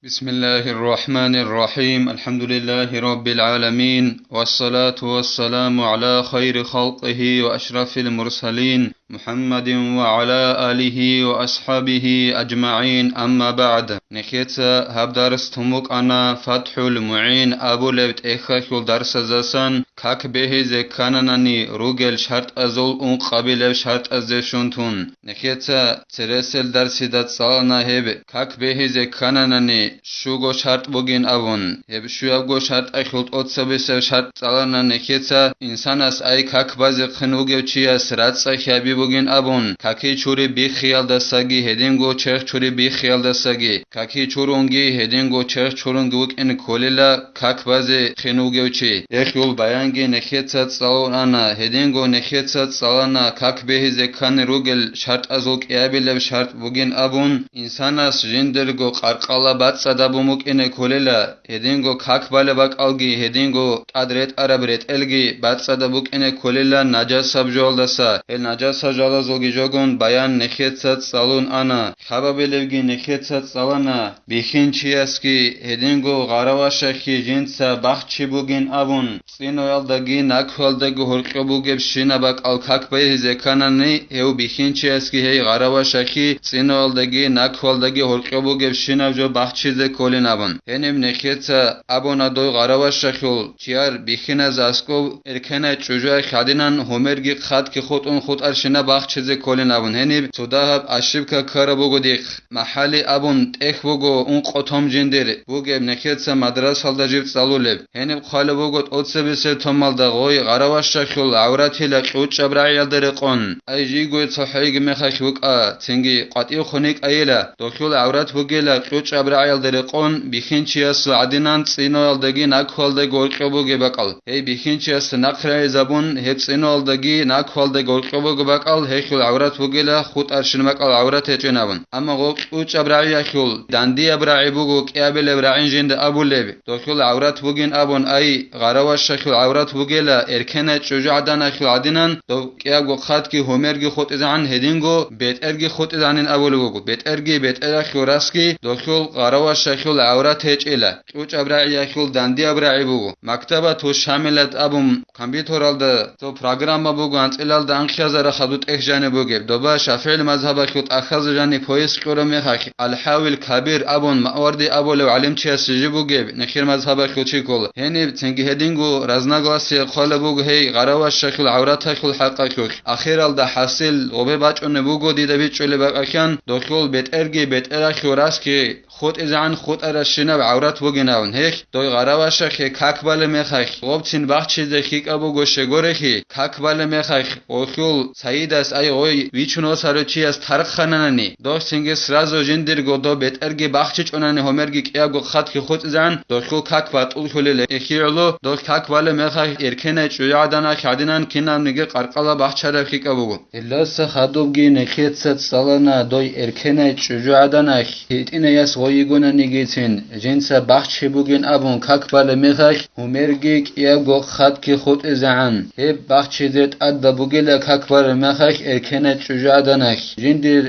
بسم الله الرحمن الرحيم الحمد لله رب العالمين والصلاة والسلام على خير خلقه وأشرف المرسلين محمد وعلى آله وأصحابه أجمعين أما بعد نخيت هب درس تموك أنا فتح المعين أبو لبت إخاكل درس زسان كاك به زكانناني روغل شرط أزول أون قبل شرط أزشونتون نخيت ترسل درسي دات صالنا هب كاك به زكانناني شوغو شرط بوگين أبون هب شوغو شرط أخلط أتصبس شرط صالنا نخيت إنسان أس أي كاك باز خنوغو چيا سرات صحيابي بوگين أبون كاكي چوري بي خيال دستاگي هدينگو چرخ چوري بي خيال دستاگي كاكي چورونگي هدينگو چرخ چورونگوك إن كوليلا كاك باز خنوغو چي يخيول بيانگي نخيت صالنا هدينگو نخيت صالنا كاك به زكان روغل شرط أزوك إيابي شرط بوگين أبون إنسان أس جندرگو قرقالا بات صدابوموك إن كوليلا هدينگو كاك بالباك ألگي هدينگو تادريت عربريت ألگي بات صدابوك إن كوليلا نجاس سبجول دسا هل نجاس سجالا زوگي جوگون بيان نخيت صالون أنا خبابلوگي نخيت صالنا بيخين چياسكي هدينگو غارواشخي جنسا بخچي بوگين أبون سينو يالدگي ناكوالدگو هرقبوگب شيناباك الكاك به زكاناني هيو بيخين چياسكي هي غارواشخي سينو يالدگي ناكوالدگي هرقبوگب شينابجو بخچيزه كولين أبون هنم نخيت أبونا دوي غارواشخيول چيار بيخين زاسكو إركنا چوجوه خادينان همرگي خاد كي خود اون خود ارشنا بخچيزه كولين أبون هنم توداهب اشيبكا كارا بوگو ديخ محالي أبون تخ بوگو اون قطم جندر بوگب نخيت مدرس هالدا جيب صالولب هنم خال بوگو أتسبسه تمال دغوي غارواشخيول عوراتي لقوچ ابرعي يالدرقون أي جيگوي صحيق مخاك وقا تنگي قطعي خونيك أيلا دخول عورات بوگيلا قوچ ابرعي يالدرقون بيخين چياس عدنان صينو يالدگي ناكوالده گورقبوگي بقل هي بيخين چياس نقرأي زبون هي صينو يالدگي ناكوالده گورقبوگي بقل هي خول عورات بوگيلا خود ارشنمك العورات هيچنابون اما قوچ ابرعي يخول داندي ابرعي بوگو قيابل ابرعين جند ابو لب دخول عورات بوگين ابون أي غارواشخيول عورات بوگيلا إركنا چوجو عدنا خيول عدنان دو قياگو خاد كي همرگي خود ازعن هدينگو بيت ارگي خود ازعنين اول بوگو بيت ارگي بيت ارخيو راسكي دخول غارواشخيول عورات هيچ إلا قوچ ابرعي يخول داندي ابرعي بوگو مكتبه تو شاملت ابوم كمبيوتر الدا تو پروگرام بوگو انت الال دا انخيازر خدوت اخجاني بوگب دوبا شافعي المذهب خود اخذ جاني پويس قرم يخاك الحاوي الكبير ابون ماوردي ابو لو علم چي سجي بوگب نخير مذهب خود چي كول هني تنگي هدينگو رزناگاسي خال بوگو هي غارواشخيول عورات خول حلقه كوك اخير الدا حاصل وبه باچون بوگو ديده بي چولي باكان دخول بيت ارگي بيت ارخيو راسكي خود ازعن خود ارشنه عورت بوگناون هيك دوي غراواشخ كاكبال مخخ وبتين بخچيزه خيك ابو گوشگورخي كاكبال مخخ اوخول سيداس اي اوي ويچونو ساروچي اس تارق خانانني دو سينگه سرازو جندر گودو بيت ارگي بخچچ اوناني همرگي قياگو خط خي خود ازعن دوخول كاكبات اولخول اخيرلو دو كاكبال مخخ اركنه چويادانا خادينان كينام نيگه قرقلا بخچره خيك ابو الاس خدوبگي نخيت ست سالنا دوي اركنه چويادانا هيتينه يس ويگونا نيگيتين جنسا بخچي بوگين ابون كاكبال مخخ همرگي قياگو خط كي خود ازعن هب بخچي دت اد بوگيلا كاكبال مخخ اركنه چويادانا جندر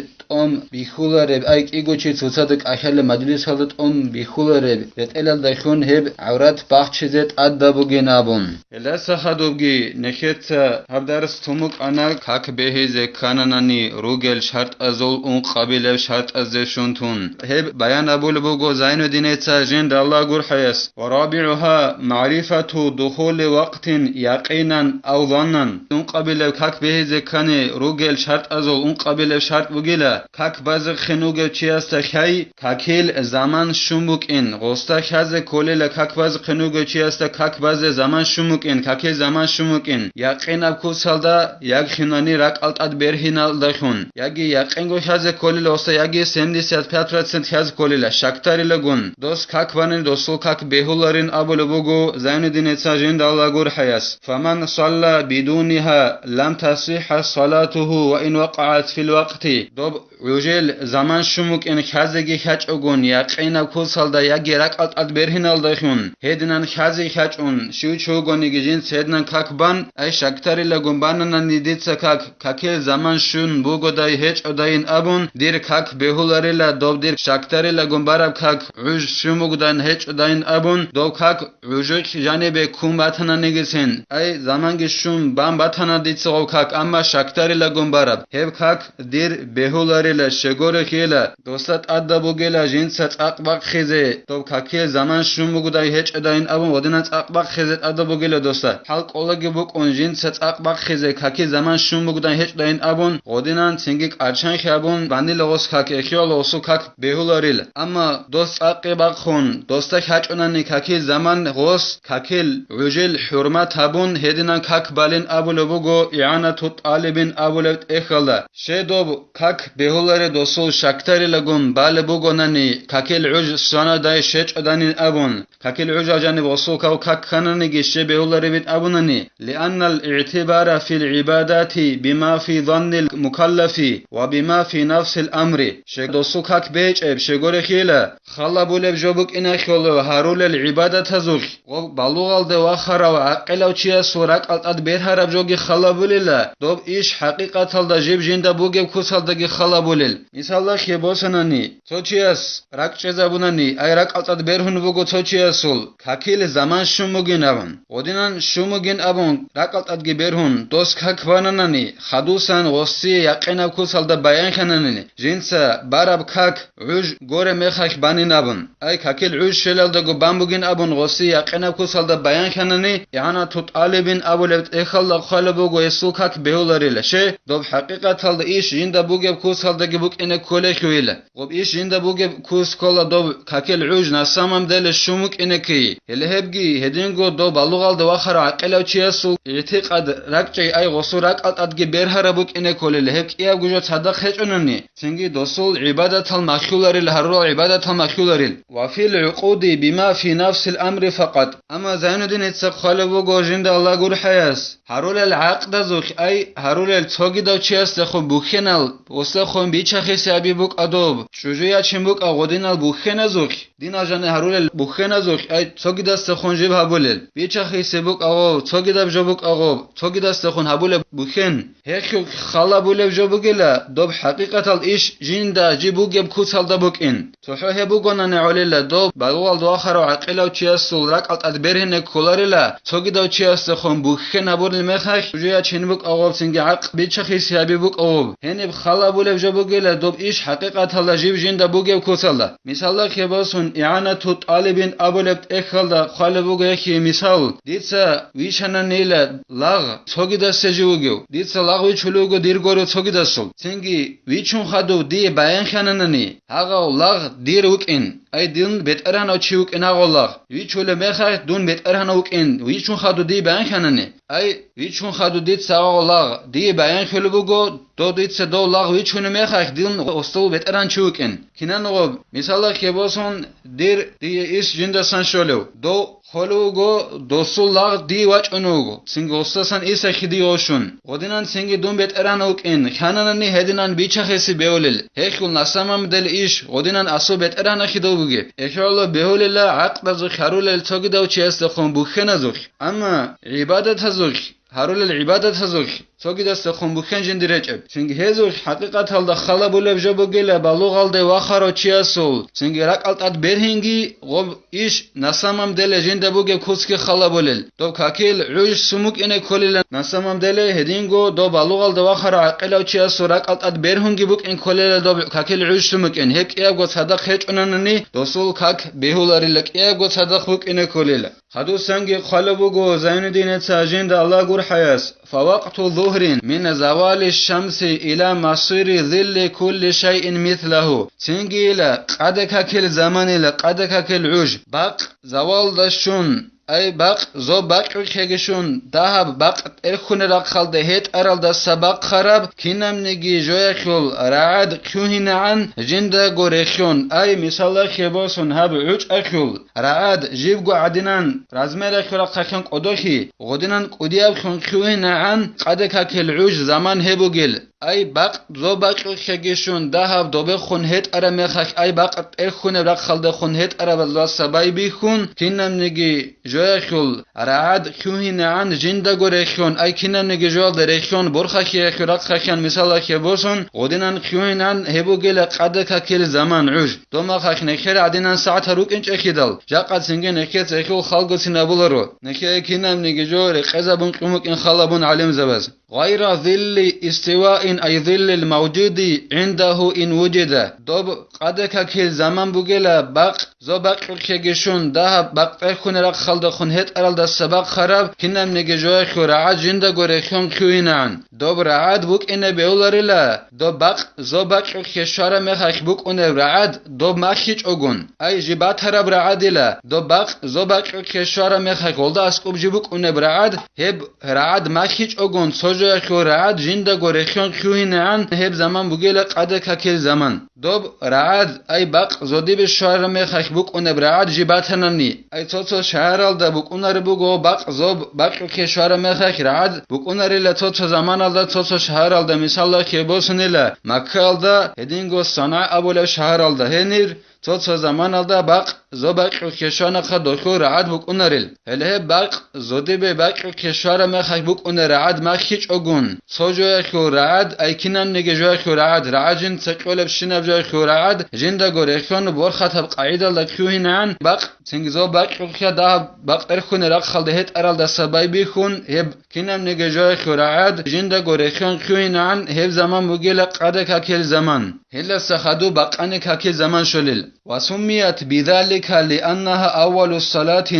بيخولرب ايك ايگوچي تصدق اخل مجلس حضرت بيخولرب بتلال دخون هب عورت بخچزت اد بوگين ابون الا سخدوگي نخيت هب درس تموك انا كاك به زكاناني روگل شرط ازول اون قبيله شرط ازشونتون هب بيان ابول بوگو زين الدين تاجين الله غور حيس ورابعها معرفه دخول وقت يقينا او ظنا اون قبيله كاك به زكاني روگل شرط ازول اون قبيله شرط بوگيلا كاك باز خنوگه چياستا خي كاكيل زمان شوموك ان غوستا خاز كوليلا كاك باز خنوگه چياستا كاك باز زمان شوموك ان كاكي زمان شوموك ان يقين ابكو سالدا ياگ خناني راك التاد برهينال دخون ياگي يقينگو خاز كوليلا اوستا ياگي سنديسيات 5% خاز كوليلا شاكتاري لگون دوس كاك بانن دوسو كاك بهولارين ابو بوگو زين الدين تاجين الله غور حياس فمن صلى بدونها لم تصح صلاته وان وقعت في الوقت دوب عجل زمان شموك إن خازگی خچ اگون یا قینا کوسال دا یا گرک ات برهنال داخون هدنان خازی خچ اون شو چوگونی گجین سیدنان کاک بان ای شکتری لگون باننان نیدید سکاک کاکل زمان شون بوگو دای هچ اداین ابون دیر کاک بهولاری لا دوب دیر شکتری لگون براب کاک عج شموگ دان هچ اداین ابون دوب کاک عجوک جانب کوم باتنا نگسین ای زمان گشون بام باتنا دید سو کاک اما شکتری لگون براب هب کاک دیر بهولاری لا شگور خیلا دوستات ادا بوگلا جین سات اقباق خیزه دوب کاکل زمان شموگ دای هچ اداین ابون ودنات اقباق خیزت ادا بوگلا دوستات حلق اولگی بوک اون جین سات اقباق خیزه کاکی زمان شموگ دای هچ اداین ابون ودنان سنگیک ارچان خیابون بانی لغوس کاک اخیال اوسو کاک بهولارil اما دوست اقباق خون دوستا خچ اونانی کاکی زمان غوس کاکل عجل حرمت هبون هدنان کاک بالین ابول بوگو اعانت طالبین ابولت اخلا شدوب کاک بهولاری دوسول شکتری لگون بال بوگو نانی کاکل عج سانا دای شچ ادانین ابون کاکل عج اجانی وصول کاو کاک خانانی گشه بهولاری بیت ابونانی لأن الاعتبار في العبادات بما في ظن المكلف وبما في نفس الأمر شك دوسو كاك بيج اب شغور خيلا خلا بولب جوبك إنا خلو هارول العبادة تزوخ وبالوغال دو آخرا وعقلو چيا سوراك الات بير هرب جوغي خلا بوليلا دوب إيش حقيقة دا جيب جندا بوغب كسال داگي خلا بوليل مثال الله خيبوسناني تو چياس راك چيزا بوناني اي راك الات بير هن بوغو تو چياسول كاكيل زمان شموگين ابن ودينان شموگين ابن راك الات بير هن دوس كاك باناناني خدوسان غصي يقينا كسال دا بيان خناني جنسا بارب كاك عج غور مخاك بانين ابن اي كاكيل عج شلال داگو بامبوگين ابن غصي يقينا كسال دا بيان خناني يعني طالبين ابولت اخل خالبوگو يسو كاك بهولاريلا شي دوب حقيقة تالد ايش جندا بوگب كسال داگي بوك إنه كوله خويلا غب ايش جندا بوگب كوس كولا دوب كاكيل عج نسامم دل شموك إنه كي هلهبگي هدينگو دوب بالوغال دو آخر عقلو چياسو اعتقاد راكچي اي غصو راك ادگي برهر بوك إنه كوله لهب ايه گوجو صدق هچ اونني سنگي دوسول عبادت المخيولاري الهرو عبادت المخيولاري وفي العقود بما في نفس الامر فقط اما زين الدين اتسق خالبو گوجند الله گور حياس هرول العقد زوخ اي هرول التوگي دو چياس دخو بوخنال وسخو بيچخي سابي بوك ادوب شوجيا چمبوك اغودينال بوخن زوخ دين اجان هرول بوخن زوخ اي توگي دست خونجيب هبولل بيچخي سبوك اغو توگي دب جوبوك اغو توگي دست خون هبول بوخن هيك خلا بولب جوبوگلا دوب حقيقة الإيش جندا جيبوگب كوتال دبوك إن توحو هبوگونا نعوليلا دوب بالوال دو آخر وعقيلا و چياسول راك ادبرهن كولاريلا توگي دو چياس خون بوخن هبول المخاك شوجيا چنبوك اغو سنگي عق بيچخي سابي بوك اغو هنب خلا بولب جوبوگلا دوب إيش حقيقة الله جيب جندا بوگب كوتال مثال خباسون إعانة طالبين أبولب اخل خالبوگ يخي مثال ديتسا ويشانا نيلا لاغ توگي دست جوگو ديتسا لاغ ويچولوگو ديرگورو توگي دستول سنگي ويچون خدو دي بيان خانناني هاغو لاغ دير وكين اي دون بيتران او چيوك ان هاغو لاغ ويچول مخا دون بيتران وكين ويچون خدو دي بيان خانناني اي ويچون خدو ديت ساغو لاغ دي بيان خلوگو دو ديت دو لاغ ويچون مخا دون اوستو بيتران چوكين كينانو مثال خباسون دير دي اس جندسان شولو دو خلوگو دوسول لاغ دي واچ انوگو سنگو استاسان اس خدي اوشون ودينان سنگي دون بيتران وكين خانناني هدينان بيچخسي بيولل هيكل نسامم دل ايش ودينان اسو بيتران خدو بوگي اخيالو بيولل عقد از خرول التوگي دو چيست خون بوخن ازوخ اما عبادت ازوخ هرول العبادت ازوخ توگي دست خون بوخن جنديرچب سنگ هزوخ حقيقت هل دخلا بولب جوبوگلا بالوغال دي واخرو چياسول سنگ راقالت اد برهنگي غوب ايش نسامم دل جندا بوگه کوسكي خلا بولل دو كاكيل عوش سموك انه كولل نسامم دل هدينگو دو بالوغال دي واخرو عقلو چياسو راقالت اد برهنگي بوك ان كولل دو كاكيل عوش سموك ان هيك ايغو صدق هچ اننني دوسول كاك بهولاري لك ايغو صدق بوك انه كولل خدو سنگ خالبوگو زين الدين تاجند الله گور حياس فوقت ظهر من زوال الشمس إلى مصير ظل كل شيء مثله سنجيلا قدك كل زمان قدك كل عج باق زوال دشون أي باق زو باق خيگشون دهب باق إرخون رقل دهيت أرال دا سباق خراب كنم نجي جوية خل رعد كوهن عن جندا غوريخون أي مثال خباسون هب عج أخل رعد جيب عدنان رزمير خلق خيخن قدوخي غدنان قدياب خون كوهن عن قدك كل عج زمان هبوگل أي باق زوباق خجيشون دهب دوبه خون هت أرا مخخ أي باق إخون رخل ده خون هت أرا بالله سباي بيخون كنم نجي جوخل رعد كوهين عن جندا غورخون أي كنم نجي جوال درخون برخخ يخرق خخن مثال خبوسون ودينان كوهين عن هبو جل قد ككل زمان عج دوما خخ نخير عدينان ساعة روك إنش أخيدال جاقد سنجي نخير تخيل خلق سنابولرو نخير كنم نجي جوال قزبون قمك إن خلبون علم زبز غير ظل استواء أي ظل الموجود عنده إن وجد دوب قد ككل زمان بوجلا باق زباق خجيشون ده باق تخون رق خلد خون هت أرال ده سباق خراب كنم نجي جوال خرعاد جندا غورخون كوينان دوب رعاد بوك إن بيولارلا دوب باق زباق خشارة مخخ بوك إن رعاد دوب مخيج أجون أي جبات هرب رعادلا دوب باق زباق خشارة مخخ ولدا أسكوب جبوك إن برعاد هب رعاد مخيج أجون سوجا خرعاد جندا غورخون كوينان هب زمان بوجلا قد ككل زمان دوب رعاد أي باق زودي بالشارة مخخ بوك إن برعاد جبات هنني أي توتو شهرال ده بوك إن ربوجو باق زوب باق خشارة مخخ رعاد بوك إن ريلا توتو زمان alda توتو شهرال ده مثال خبوسنيلا مكة alda هدينغو صنع أبولا شهرال ده هنير توتو زمان alda باق زوباق خشانة خدوخو رعاد بوك إنريل هله باق زودي باق خشارة مخخ بوك إن رعاد مخيج أجون سوجو خو رعاد أيكنن نججو خو رعاد رعاجن تقول بشنب جو خو رعاد جندا غورخون برخت قاعدة لكوهن عن باق تنجزو باق خدا باق ترخون رق خلدهت أرال ده سباي بيخون هب كنن نججو خو رعاد جندا غورخون كوهن عن هب زمان بوجل قد ككل زمان هلا سخدو باق أن ككل زمان شلل وسميت بذلك لأنها أول الصلاة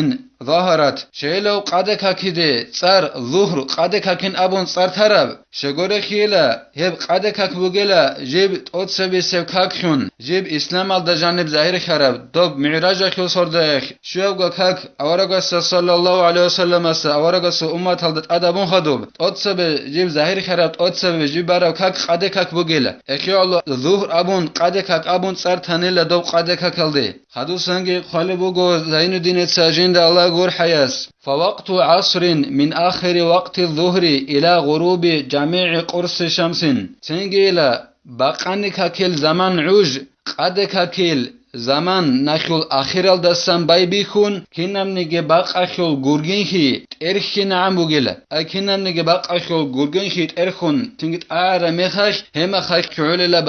ظهرت شيلو قد ككده صار ظهر قد ككن أبون صار ترب شغور خيلا هب قد كك بوجلا جيب توتسبي سبكاكشون جيب إسلام على جانب ظاهر خراب دوب معراج خو صردخ شوغا كك أورغا صلى الله عليه وسلم اس أورغا أمة هلدت أدبون خدوب توتسبي جيب ظاهر خراب توتسبي جيب برا كك قد كك بوجلا اخيال ظهر أبون قد كك أبون صار تنيل دوب قد ككلدي خدو سنگ خالي بوغو زين الدين ساجين الله غور حياس فوقت عصر من آخر وقت الظهر إلى غروب جميع قرص شمس تنجيلا باقاني كاكل زمان عوج قد كاكل زمان نخل آخر دستم بای بیخون کنم نگه باق اخل گرگین خی ارخی نعم بگله اکنم نگه باق اخل گرگین خی ارخون تنگت آره میخش هم خش کعول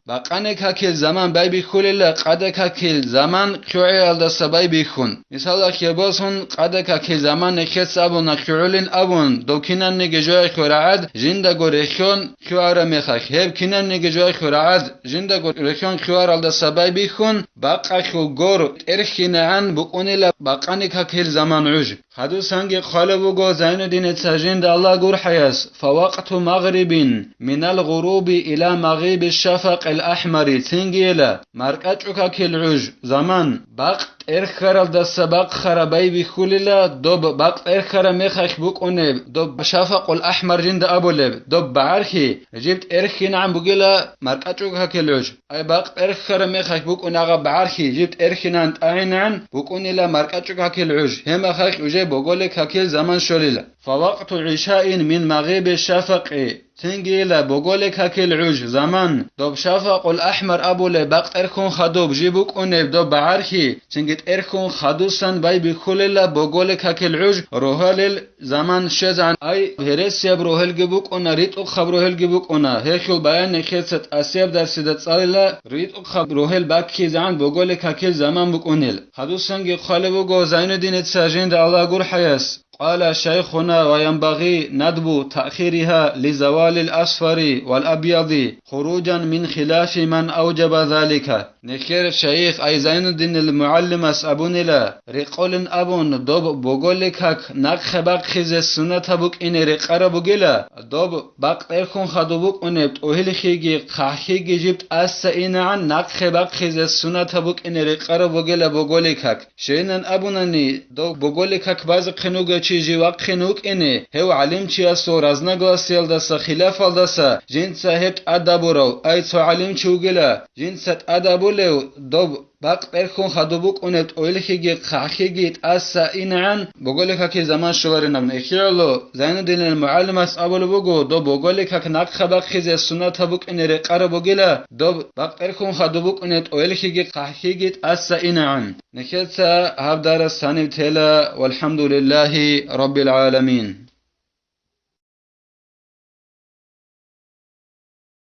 باقانه کاکل زمان بای بیخول قد کاکل زمان کعول دست بای بیخون مثلا که باسون قد کاکل زمان نخست ابون نکعولین ابون دو کنم نگه جای خورعد جنده گرخون کعاره میخش هب کنم نگه جای خورعد جنده گرخون کعال دست بای بیخون باقاخو گور ارخینه عن بقونی باقانی کاکل زمان عج خدو سنگ خالبو گو زین الدین تاجین الله گور حیاس فوقت مغرب من الغروب الى مغيب الشفق الاحمر تنگیلا مرکت کاکل عج زمان باق ارخرال دست باق خرابای بیخولیلا دوب باق ارخرا میخش بکنه دوب شفق الاحمر جند ابولب دوب بعرخی جبت ارخین عن بگیلا مرکت کاکل عج ای باق ارخرا میخش بکنه آقا بعرخی جبت ارخینان عینان بکنه لا مرکت کاکل عج هم خش عج بقول كاكل زمان شليل فوقت عشاء من مغيب الشفق تنجيلا بقول كاكل عج زمان دوب شفق الأحمر أبو لبقت إركون خدوب جيبوك أنب دوب بعرخي تنجت إركون خدوسن باي بخلل بقول كاكل عج روهل زمان شزعن أي هرسيب روهل جيبوك أنا ريت أخب روهل جيبوك أنا هيكل بيان نخيصت أسيب در سيدت صالة ريت أخب روهل باكي زعن بقول كاكل زمان بك أنل خدوسن جي خالبو زين الدين تساجين دا الله قول حياس قال شيخنا وينبغي ندب تأخيرها لزوال الأصفر والأبيض خروجا من خلاف من أوجب ذلك نخير الشيخ أي زين الدين المعلم أبون لا رقول أبون دوب بقولك هك نقخ بقخز السنة بك إن رقر بقلا دوب بقتركم خدوبك أنبت أهل خيجي خاخيجي جبت أسئين عن نقخ بقخز السنة بك إن رقر بقلا بقولك هك شينن أبونني دوب بقولك هك باز قنوغ چیزی وقت خنوک اینه هو علم چی است و رزنگاسیل دست خلاف دست جنس هت ادب رو ای تو علم چوگله جنست ادب لو دو باقركون خدوبوك أنت أولخيجي خاخيجي أسا إنعن بقولك هكي زمان شوارنا من إخيالو زين دين المعلم أسأبل بقو دو بقولك هك نقخ خيز السنة بوك إن رقار بقلا دو باقركون خدوبوك أنت أولخيجي خاخيجي أسا إنعن نكتسا هبدار الساني تلا والحمد لله رب العالمين.